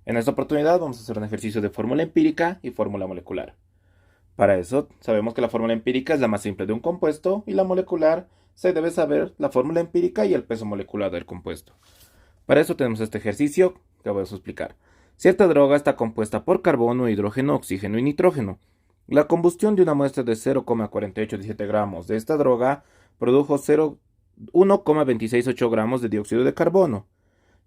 En esta oportunidad vamos a hacer un ejercicio de fórmula empírica y fórmula molecular. Para eso, sabemos que la fórmula empírica es la más simple de un compuesto y la molecular se debe saber la fórmula empírica y el peso molecular del compuesto. Para eso tenemos este ejercicio que vamos a explicar. Cierta droga está compuesta por carbono, hidrógeno, oxígeno y nitrógeno. La combustión de una muestra de 0,4817 gramos de esta droga produjo 1,268 gramos de dióxido de carbono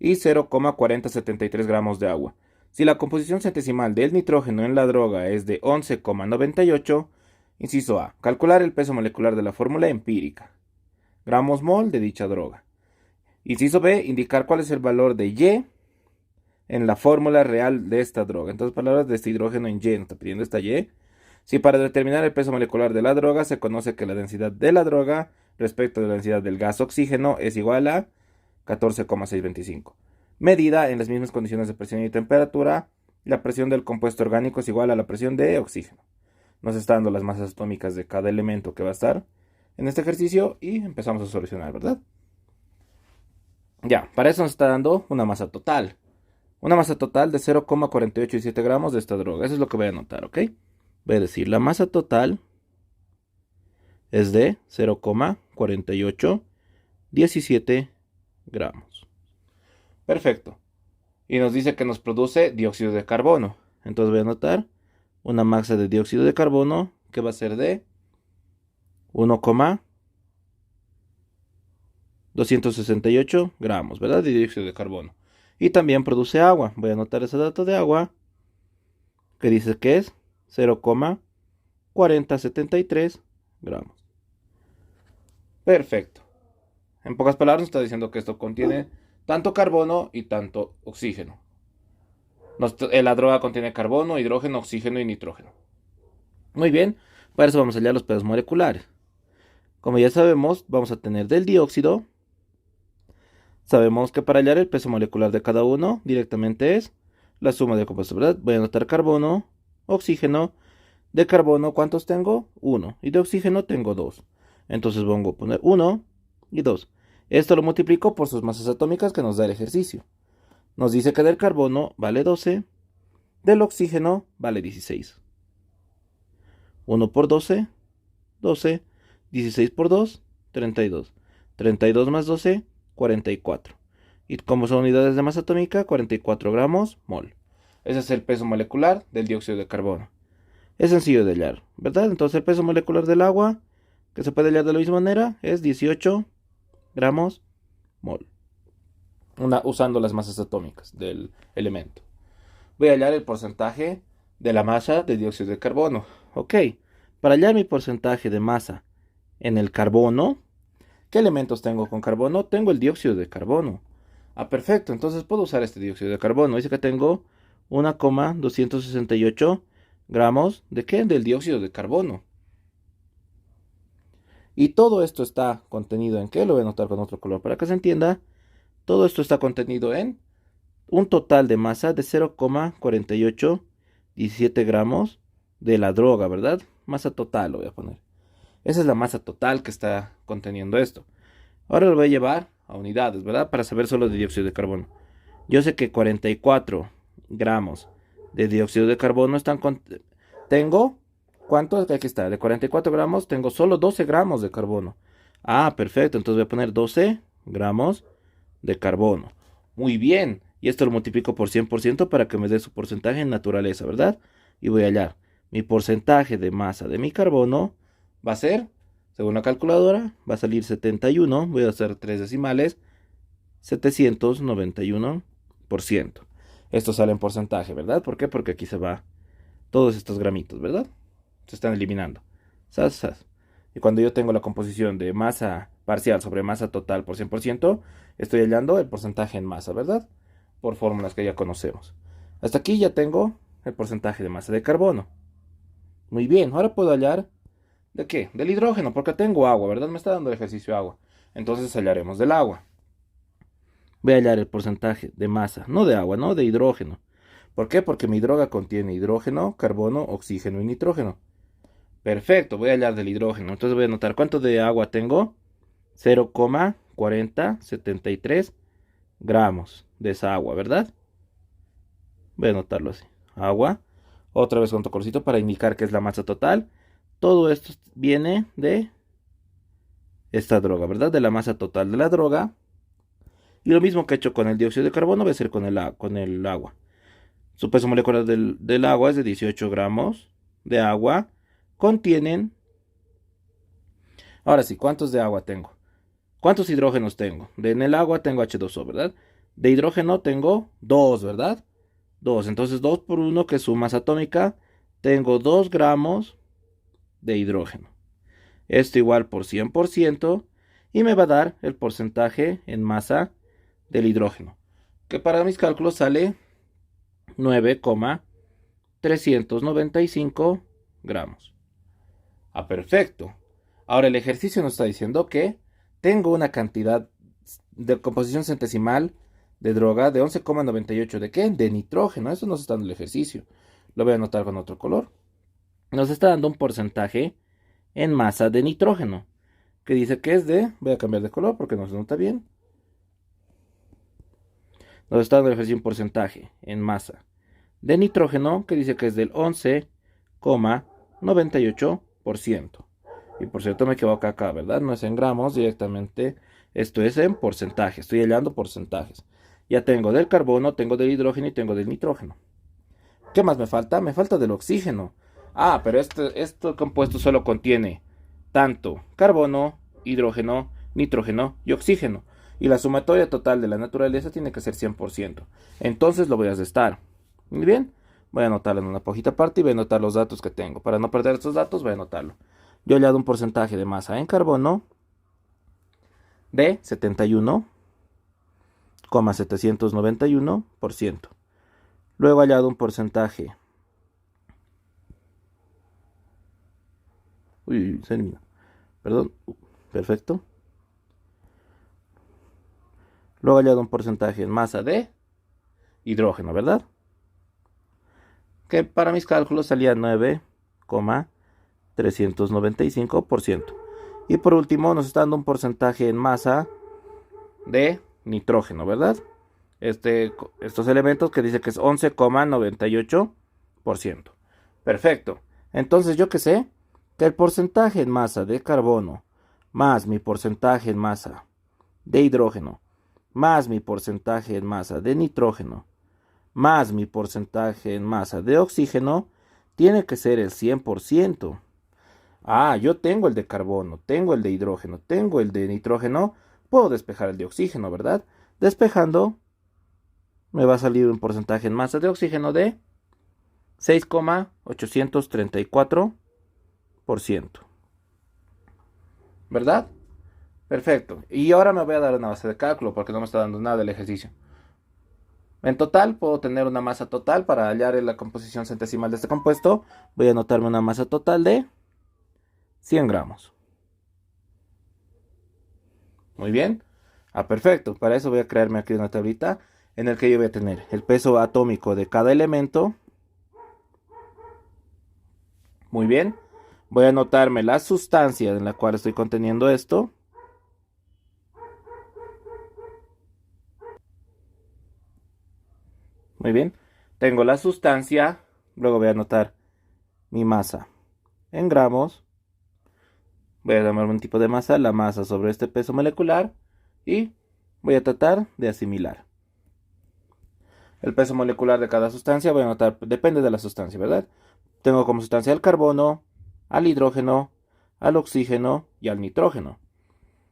y 0,4073 gramos de agua. Si la composición centesimal del nitrógeno en la droga es de 11,98, inciso A, calcular el peso molecular de la fórmula empírica, gramos mol de dicha droga. Inciso B, indicar cuál es el valor de Y en la fórmula real de esta droga. Entonces, palabras de este hidrógeno en Y, nos está pidiendo esta Y. Si para determinar el peso molecular de la droga se conoce que la densidad de la droga respecto a la densidad del gas oxígeno es igual a 14,625. Medida en las mismas condiciones de presión y temperatura, la presión del compuesto orgánico es igual a la presión de oxígeno. Nos está dando las masas atómicas de cada elemento que va a estar en este ejercicio y empezamos a solucionar, ¿verdad? Ya, para eso nos está dando una masa total. Una masa total de 0,4817 gramos de esta droga. Eso es lo que voy a anotar, ¿ok? Voy a decir, la masa total es de 0,4817 gramos. Perfecto. Y nos dice que nos produce dióxido de carbono. Entonces voy a anotar una masa de dióxido de carbono que va a ser de 1,268 gramos, ¿verdad? De dióxido de carbono. Y también produce agua. Voy a anotar ese dato de agua que dice que es 0,4073 gramos. Perfecto. En pocas palabras nos está diciendo que esto contiene tanto carbono y tanto oxígeno. La droga contiene carbono, hidrógeno, oxígeno y nitrógeno. Muy bien, para eso vamos a hallar los pesos moleculares. Como ya sabemos, vamos a tener del dióxido. Sabemos que para hallar el peso molecular de cada uno directamente es la suma de compuestos, ¿verdad? Voy a anotar carbono, oxígeno. De carbono, ¿cuántos tengo? 1. Y de oxígeno tengo 2. Entonces pongo a poner 1 y 2. Esto lo multiplico por sus masas atómicas que nos da el ejercicio. Nos dice que del carbono vale 12, del oxígeno vale 16. 1 por 12, 12. 16 por 2, 32. 32 más 12, 44. Y como son unidades de masa atómica, 44 gramos mol. Ese es el peso molecular del dióxido de carbono. Es sencillo de hallar, ¿verdad? Entonces el peso molecular del agua, que se puede hallar de la misma manera, es 18 gramos mol. Usando las masas atómicas del elemento. Voy a hallar el porcentaje de la masa de dióxido de carbono. Ok, para hallar mi porcentaje de masa en el carbono, ¿qué elementos tengo con carbono? Tengo el dióxido de carbono. Ah, perfecto, entonces puedo usar este dióxido de carbono. Dice que tengo 1,268 gramos ¿de qué? Del dióxido de carbono. Y todo esto está contenido en ¿qué? Lo voy a anotar con otro color para que se entienda. Todo esto está contenido en un total de masa de 0,4817 gramos de la droga, ¿verdad? Masa total lo voy a poner. Esa es la masa total que está conteniendo esto. Ahora lo voy a llevar a unidades, ¿verdad? Para saber solo de dióxido de carbono. Yo sé que 44 gramos de dióxido de carbono están tengo, ¿cuánto? Aquí está, de 44 gramos tengo solo 12 gramos de carbono. Ah, perfecto, entonces voy a poner 12 gramos de carbono. Muy bien, y esto lo multiplico por 100% para que me dé su porcentaje en naturaleza, ¿verdad? Y voy a hallar mi porcentaje de masa de mi carbono va a ser, según la calculadora, va a salir 71, voy a hacer 3 decimales, 791%. Esto sale en porcentaje, ¿verdad? ¿Por qué? Porque aquí se va todos estos gramitos, ¿verdad? Se están eliminando. ¡Sas, sas! Y cuando yo tengo la composición de masa parcial sobre masa total por 100%, estoy hallando el porcentaje en masa, ¿verdad? Por fórmulas que ya conocemos. Hasta aquí ya tengo el porcentaje de masa de carbono. Muy bien, ahora puedo hallar ¿de qué? Del hidrógeno, porque tengo agua, ¿verdad? Me está dando el ejercicio agua. Entonces hallaremos del agua. Voy a hallar el porcentaje de masa, no de agua, no de hidrógeno. ¿Por qué? Porque mi droga contiene hidrógeno, carbono, oxígeno y nitrógeno. Perfecto, voy a hallar del hidrógeno. Entonces voy a anotar cuánto de agua tengo. 0,4073 gramos de esa agua, ¿verdad? Voy a anotarlo así. Agua. Otra vez con otro colorcito para indicar que es la masa total. Todo esto viene de esta droga, ¿verdad? De la masa total de la droga. Y lo mismo que he hecho con el dióxido de carbono, voy a hacer con el agua. Su peso molecular del agua es de 18 gramos de agua. Contienen... Ahora sí, ¿cuántos de agua tengo? ¿Cuántos hidrógenos tengo? En el agua tengo H2O, ¿verdad? De hidrógeno tengo 2, ¿verdad? 2. Entonces 2 por 1, que es su masa atómica, tengo 2 gramos de hidrógeno. Esto igual por 100% y me va a dar el porcentaje en masa del hidrógeno, que para mis cálculos sale 9,395 gramos. Ah, perfecto. Ahora el ejercicio nos está diciendo que tengo una cantidad de composición centesimal de droga de 11,98. ¿De qué? De nitrógeno. Eso nos está dando el ejercicio. Lo voy a anotar con otro color. Nos está dando un porcentaje en masa de nitrógeno, que dice que es de... Voy a cambiar de color porque no se nota bien. Nos está dando el ejercicio un porcentaje en masa de nitrógeno, que dice que es del 11,98%. Y por cierto me equivoco acá, ¿verdad? No es en gramos directamente, esto es en porcentaje. Estoy hallando porcentajes. Ya tengo del carbono, tengo del hidrógeno y tengo del nitrógeno. ¿Qué más me falta? Me falta del oxígeno. Ah, pero este compuesto solo contiene tanto carbono, hidrógeno, nitrógeno y oxígeno. Y la sumatoria total de la naturaleza tiene que ser 100%. Entonces lo voy a restar. Muy bien. Voy a anotarlo en una hojita aparte y voy a anotar los datos que tengo. Para no perder estos datos, voy a anotarlo. Yo he hallado un porcentaje de masa en carbono de 71,791%. Luego he hallado un porcentaje... Uy, se eliminó. Perdón. Perfecto. Luego he hallado un porcentaje en masa de hidrógeno, ¿verdad? Que para mis cálculos salía 9,395%. Y por último nos está dando un porcentaje en masa de nitrógeno, ¿verdad? Estos elementos que dice que es 11,98%. Perfecto. Entonces yo que sé que el porcentaje en masa de carbono más mi porcentaje en masa de hidrógeno más mi porcentaje en masa de nitrógeno más mi porcentaje en masa de oxígeno tiene que ser el 100%. Ah, yo tengo el de carbono, tengo el de hidrógeno, tengo el de nitrógeno, puedo despejar el de oxígeno, ¿verdad? Despejando, me va a salir un porcentaje en masa de oxígeno de 6,834%. ¿Verdad? Perfecto. Y ahora me voy a dar una base de cálculo porque no me está dando nada del ejercicio. En total, puedo tener una masa total para hallar la composición centesimal de este compuesto. Voy a anotarme una masa total de 100 gramos. Muy bien. Ah, perfecto. Para eso voy a crearme aquí una tablita en la que yo voy a tener el peso atómico de cada elemento. Muy bien. Voy a anotarme la sustancia en la cual estoy conteniendo esto. Muy bien. Tengo la sustancia. Luego voy a anotar mi masa en gramos. Voy a tomar un tipo de masa, la masa sobre este peso molecular. Y voy a tratar de asimilar. El peso molecular de cada sustancia, voy a anotar, depende de la sustancia, ¿verdad? Tengo como sustancia al carbono, al hidrógeno, al oxígeno y al nitrógeno.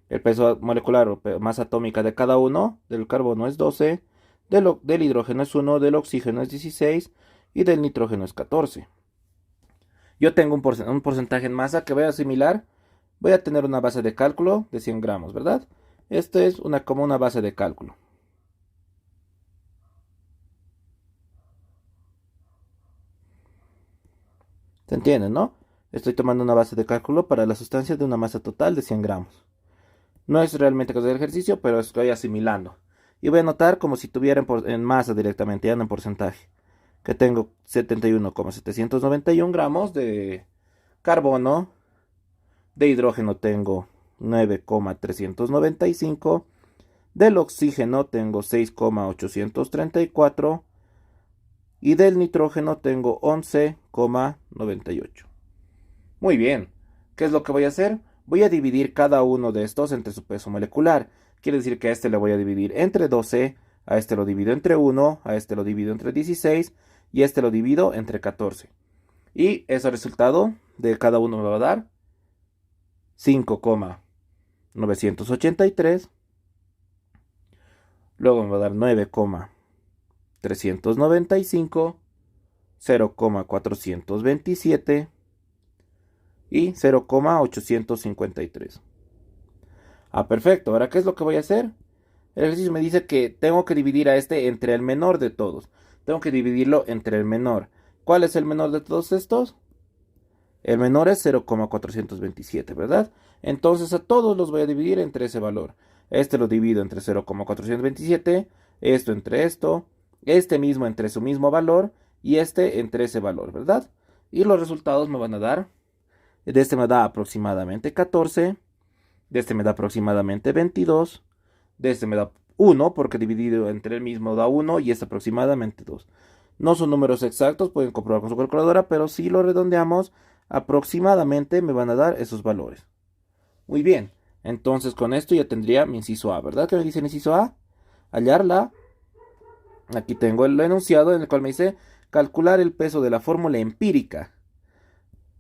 El peso molecular o masa atómica de cada uno, del carbono es 12, del hidrógeno es 1, del oxígeno es 16 y del nitrógeno es 14. Yo tengo un porcentaje en masa que voy a asimilar. Voy a tener una base de cálculo de 100 gramos, ¿verdad? Esto es como una base de cálculo. ¿Se entiende, no? Estoy tomando una base de cálculo para la sustancia de una masa total de 100 gramos. No es realmente cosa del ejercicio, pero estoy asimilando. Y voy a notar como si tuviera en masa directamente, ya no en porcentaje. Que tengo 71,791 gramos de carbono. De hidrógeno tengo 9,395. Del oxígeno tengo 6,834. Y del nitrógeno tengo 11,98. Muy bien. ¿Qué es lo que voy a hacer? Voy a dividir cada uno de estos entre su peso molecular. Quiere decir que a este le voy a dividir entre 12, a este lo divido entre 1, a este lo divido entre 16 y a este lo divido entre 14. Y ese resultado de cada uno me va a dar 5,983. Luego me va a dar 9,395, 0,427 y 0,853. Perfecto. Ahora, ¿qué es lo que voy a hacer? El ejercicio me dice que tengo que dividir a este entre el menor de todos. Tengo que dividirlo entre el menor. ¿Cuál es el menor de todos estos? El menor es 0,427, ¿verdad? Entonces a todos los voy a dividir entre ese valor. Este lo divido entre 0,427, esto entre esto, este mismo entre su mismo valor y este entre ese valor, ¿verdad? Y los resultados me van a dar, de este me da aproximadamente 14, de este me da aproximadamente 22, de este me da 1 porque dividido entre el mismo da 1 y este aproximadamente 2. No son números exactos, pueden comprobar con su calculadora, pero si lo redondeamos, aproximadamente me van a dar esos valores. Muy bien, entonces con esto ya tendría mi inciso A, ¿verdad? ¿Qué me dice el inciso A? Hallarla. Aquí tengo el enunciado en el cual me dice calcular el peso de la fórmula empírica.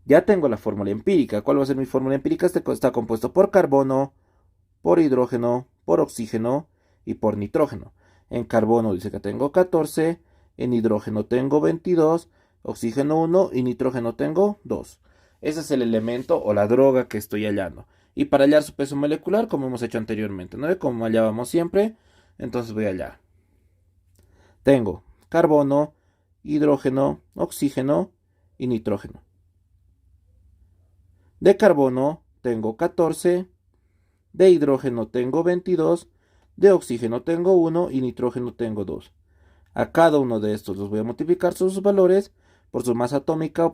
Ya tengo la fórmula empírica. ¿Cuál va a ser mi fórmula empírica? Este está compuesto por carbono, por hidrógeno, por oxígeno y por nitrógeno. En carbono dice que tengo 14, en hidrógeno tengo 22, oxígeno 1 y nitrógeno tengo 2. Ese es el elemento o la droga que estoy hallando. Y para hallar su peso molecular, como hemos hecho anteriormente, ¿no? Como hallábamos siempre, entonces voy a hallar. Tengo carbono, hidrógeno, oxígeno y nitrógeno. De carbono tengo 14, de hidrógeno tengo 22, de oxígeno tengo 1 y nitrógeno tengo 2. A cada uno de estos los voy a multiplicar sus valores por su masa atómica.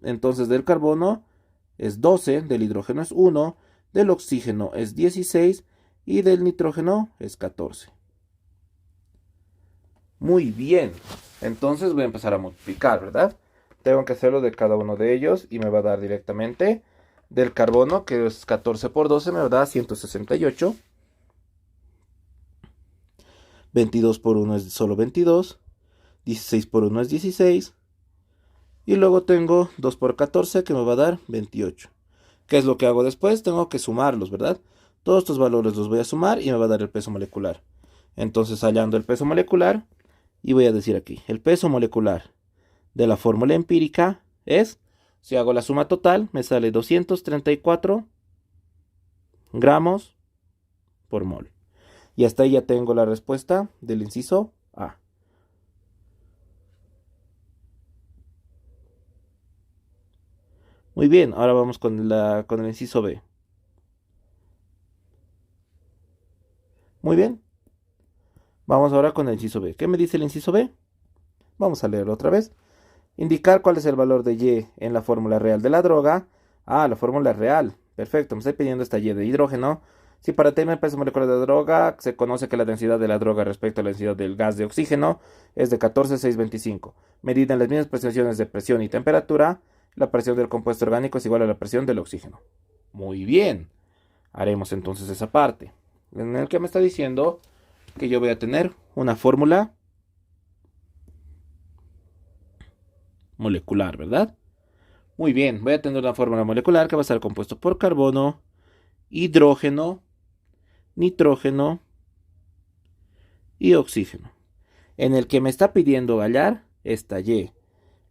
Entonces del carbono es 12, del hidrógeno es 1, del oxígeno es 16 y del nitrógeno es 14. Muy bien, entonces voy a empezar a multiplicar, ¿verdad? Tengo que hacerlo de cada uno de ellos y me va a dar directamente del carbono, que es 14 por 12, me va a dar 168. 22 por 1 es solo 22. 16 por 1 es 16. Y luego tengo 2 por 14 que me va a dar 28. ¿Qué es lo que hago después? Tengo que sumarlos, ¿verdad? Todos estos valores los voy a sumar y me va a dar el peso molecular. Entonces, hallando el peso molecular, y voy a decir aquí, el peso molecular de la fórmula empírica es, si hago la suma total, me sale 234 gramos por mol. Y hasta ahí ya tengo la respuesta del inciso A. Muy bien, ahora vamos con el inciso B. Muy bien. Vamos ahora con el inciso B. ¿Qué me dice el inciso B? Vamos a leerlo otra vez. Indicar cuál es el valor de Y en la fórmula real de la droga. La fórmula real. Perfecto, me estoy pidiendo esta Y de hidrógeno. Si para tener el peso molecular de droga se conoce que la densidad de la droga respecto a la densidad del gas de oxígeno es de 14,625. Medida en las mismas prestaciones de presión y temperatura, la presión del compuesto orgánico es igual a la presión del oxígeno. Muy bien. Haremos entonces esa parte. En el que me está diciendo que yo voy a tener una fórmula molecular, ¿verdad? Muy bien, voy a tener una fórmula molecular que va a estar compuesto por carbono, hidrógeno, nitrógeno y oxígeno. En el que me está pidiendo hallar esta Y.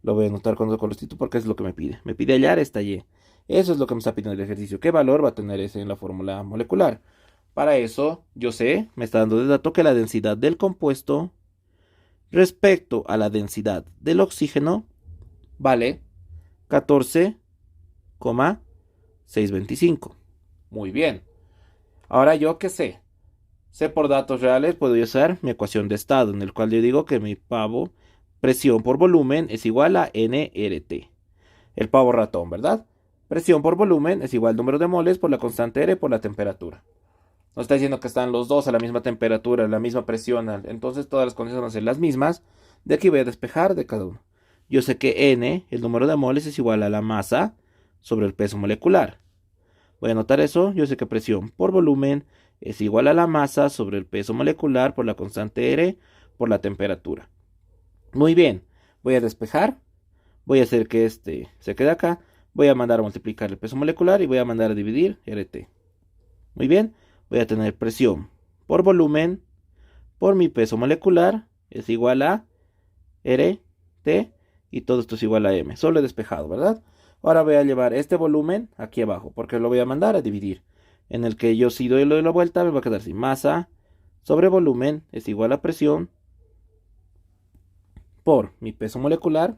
Lo voy a anotar con colorcito porque es lo que me pide. Me pide hallar esta Y. Eso es lo que me está pidiendo el ejercicio. ¿Qué valor va a tener ese en la fórmula molecular? Para eso, yo sé, me está dando de dato que la densidad del compuesto respecto a la densidad del oxígeno vale 14,625. Muy bien. Ahora yo qué sé. Sé por datos reales, puedo usar mi ecuación de estado, en el cual yo digo que mi pavo presión por volumen es igual a nRT. El pavo ratón, ¿verdad? Presión por volumen es igual al número de moles por la constante R por la temperatura. Nos está diciendo que están los dos a la misma temperatura, a la misma presión, entonces todas las condiciones van a ser las mismas. De aquí voy a despejar de cada uno. Yo sé que N, el número de moles, es igual a la masa sobre el peso molecular. Voy a anotar eso. Yo sé que presión por volumen es igual a la masa sobre el peso molecular por la constante R por la temperatura. Muy bien. Voy a despejar. Voy a hacer que este se quede acá. Voy a mandar a multiplicar el peso molecular y voy a mandar a dividir RT. Muy bien. Voy a tener presión por volumen por mi peso molecular es igual a RT y todo esto es igual a M. Solo he despejado, ¿verdad? Ahora voy a llevar este volumen aquí abajo porque lo voy a mandar a dividir. En el que yo si doy la vuelta me va a quedar así. Masa sobre volumen es igual a presión por mi peso molecular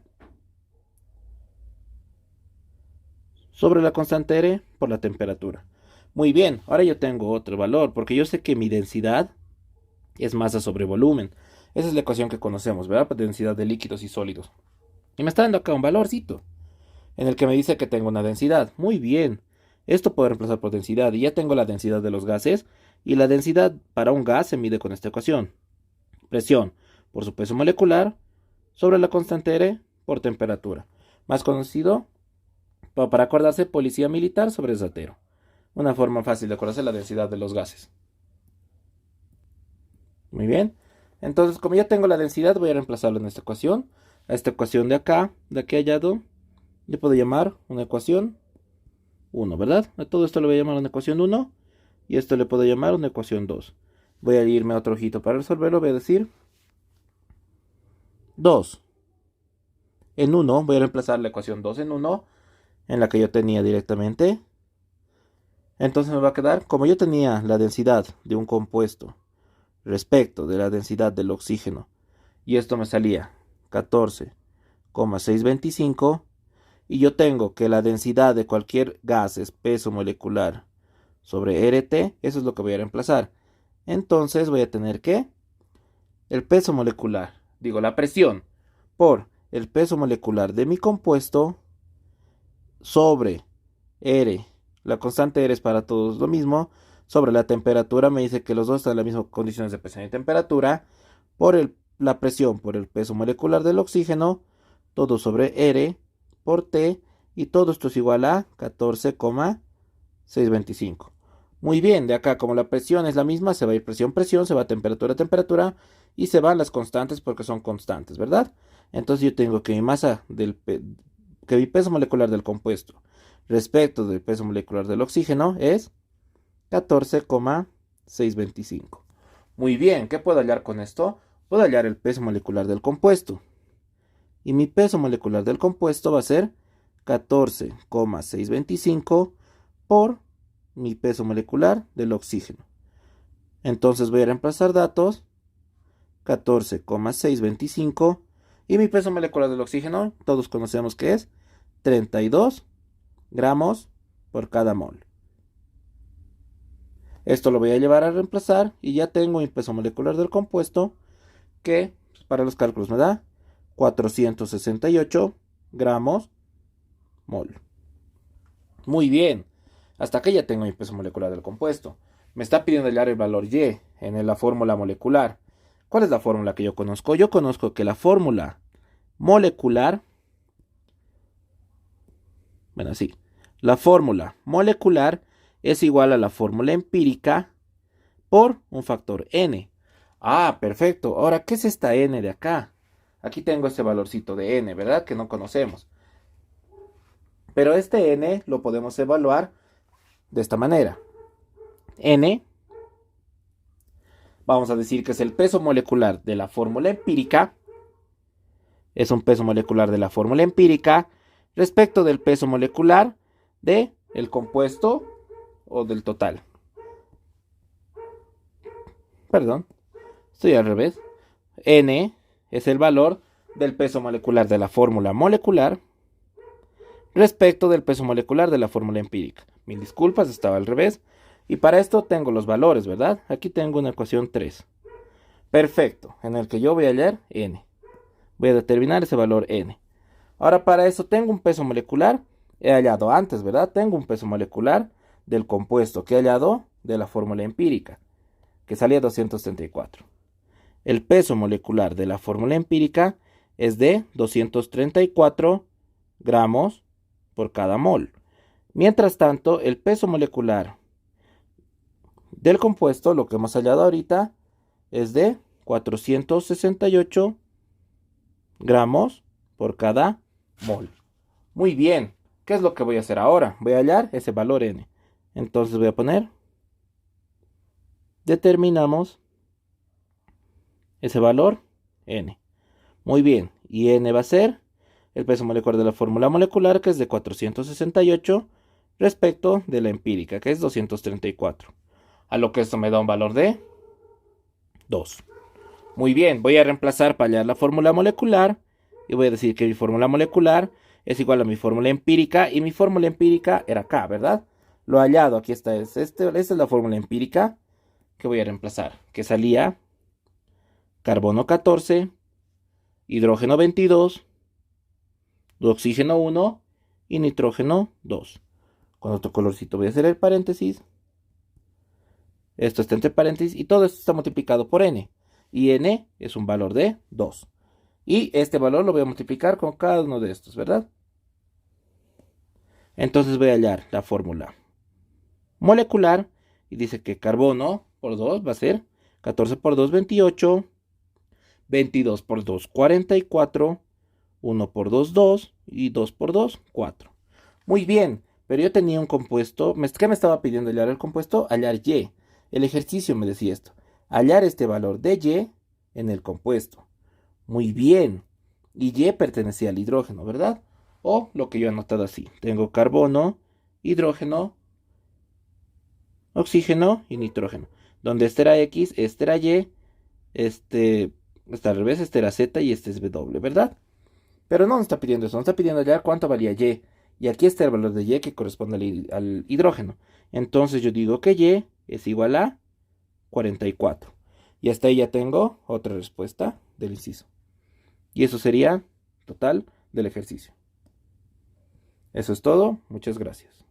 sobre la constante R por la temperatura. Muy bien, ahora yo tengo otro valor porque yo sé que mi densidad es masa sobre volumen. Esa es la ecuación que conocemos, ¿verdad? Densidad de líquidos y sólidos. Y me está dando acá un valorcito en el que me dice que tengo una densidad. Muy bien. Esto puedo reemplazar por densidad y ya tengo la densidad de los gases y la densidad para un gas se mide con esta ecuación. Presión por su peso molecular sobre la constante R por temperatura. Más conocido, para acordarse, policía militar sobre zatero. Una forma fácil de acordarse la densidad de los gases. Muy bien. Entonces, como ya tengo la densidad, voy a reemplazarlo en esta ecuación. A esta ecuación de acá, de aquí hallado, le puedo llamar una ecuación 1, ¿verdad? A todo esto le voy a llamar una ecuación 1 y esto le puedo llamar una ecuación 2. Voy a irme a otro ojito para resolverlo. Voy a decir 2 en 1. Voy a reemplazar la ecuación 2 en 1 en la que yo tenía directamente. Entonces me va a quedar, como yo tenía la densidad de un compuesto respecto de la densidad del oxígeno y esto me salía 14,625 y yo tengo que la densidad de cualquier gas es peso molecular sobre RT, eso es lo que voy a reemplazar. Entonces voy a tener que el peso molecular, digo la presión por el peso molecular de mi compuesto sobre R, la constante R es para todos lo mismo, sobre la temperatura me dice que los dos están en las mismas condiciones de presión y temperatura, por la presión por el peso molecular del oxígeno, todo sobre R por T, y todo esto es igual a 14,625. Muy bien, de acá como la presión es la misma, se va a ir presión, se va a temperatura, y se van las constantes porque son constantes, ¿verdad? Entonces yo tengo que mi masa que mi peso molecular del compuesto respecto del peso molecular del oxígeno es 14,625. Muy bien, ¿qué puedo hallar con esto? Puedo hallar el peso molecular del compuesto. Y mi peso molecular del compuesto va a ser 14,625 por mi peso molecular del oxígeno. Entonces voy a reemplazar datos. 14,625 y mi peso molecular del oxígeno, todos conocemos que es 32 gramos por cada mol. Esto lo voy a llevar a reemplazar y ya tengo mi peso molecular del compuesto que para los cálculos me da 468 gramos mol. Muy bien, hasta aquí ya tengo mi peso molecular del compuesto. Me está pidiendo hallar el valor Y en la fórmula molecular. ¿Cuál es la fórmula que yo conozco? Yo conozco que la fórmula molecular, bueno, sí, la fórmula molecular es igual a la fórmula empírica por un factor n. Ah, perfecto. Ahora, ¿qué es esta n de acá? Aquí tengo este valorcito de n, ¿verdad? Que no conocemos. Pero este n lo podemos evaluar de esta manera. N, vamos a decir que es el peso molecular de la fórmula empírica. Es un peso molecular de la fórmula empírica respecto del peso molecular del compuesto o del total. Perdón, estoy al revés. N es el valor del peso molecular de la fórmula molecular respecto del peso molecular de la fórmula empírica. Mil disculpas, estaba al revés. Y para esto tengo los valores, ¿verdad? Aquí tengo una ecuación 3. Perfecto, en el que yo voy a hallar n. Voy a determinar ese valor n. Ahora para eso tengo un peso molecular. He hallado antes, ¿verdad? Tengo un peso molecular del compuesto que he hallado de la fórmula empírica, que salía 234. el peso molecular de la fórmula empírica es de 234 gramos por cada mol. Mientras tanto, el peso molecular del compuesto, lo que hemos hallado ahorita, es de 468 gramos por cada mol. Muy bien, ¿qué es lo que voy a hacer ahora? Voy a hallar ese valor N. Entonces voy a poner, determinamos ese valor N. Muy bien, y N va a ser el peso molecular de la fórmula molecular, que es de 468, respecto de la empírica, que es 234. A lo que esto me da un valor de 2. Muy bien, voy a reemplazar para hallar la fórmula molecular y voy a decir que mi fórmula molecular es igual a mi fórmula empírica y mi fórmula empírica era acá, ¿verdad? Lo hallado, aquí está, esta es la fórmula empírica que voy a reemplazar, que salía carbono 14, hidrógeno 22, oxígeno 1 y nitrógeno 2. Con otro colorcito voy a hacer el paréntesis. Esto está entre paréntesis y todo esto está multiplicado por n. Y n es un valor de 2. Y este valor lo voy a multiplicar con cada uno de estos, ¿verdad? Entonces voy a hallar la fórmula molecular y dice que carbono por 2 va a ser 14 por 2, 28, 22 por 2, 44, 1 por 2, 2 y 2 por 2, 4. Muy bien, pero yo tenía un compuesto. ¿Qué me estaba pidiendo hallar el compuesto? Hallar Y. El ejercicio me decía esto. Hallar este valor de Y en el compuesto. Muy bien. Y Y pertenecía al hidrógeno, ¿verdad? O lo que yo he anotado así. Tengo carbono, hidrógeno, oxígeno y nitrógeno. Donde este era X, este era Y, este está al revés, este era Z y este es W, ¿verdad? Pero no nos está pidiendo eso, nos está pidiendo hallar cuánto valía Y. Y aquí está el valor de Y que corresponde al hidrógeno. Entonces yo digo que Y es igual a 44. Y hasta ahí ya tengo otra respuesta del inciso. Y eso sería total del ejercicio. Eso es todo. Muchas gracias.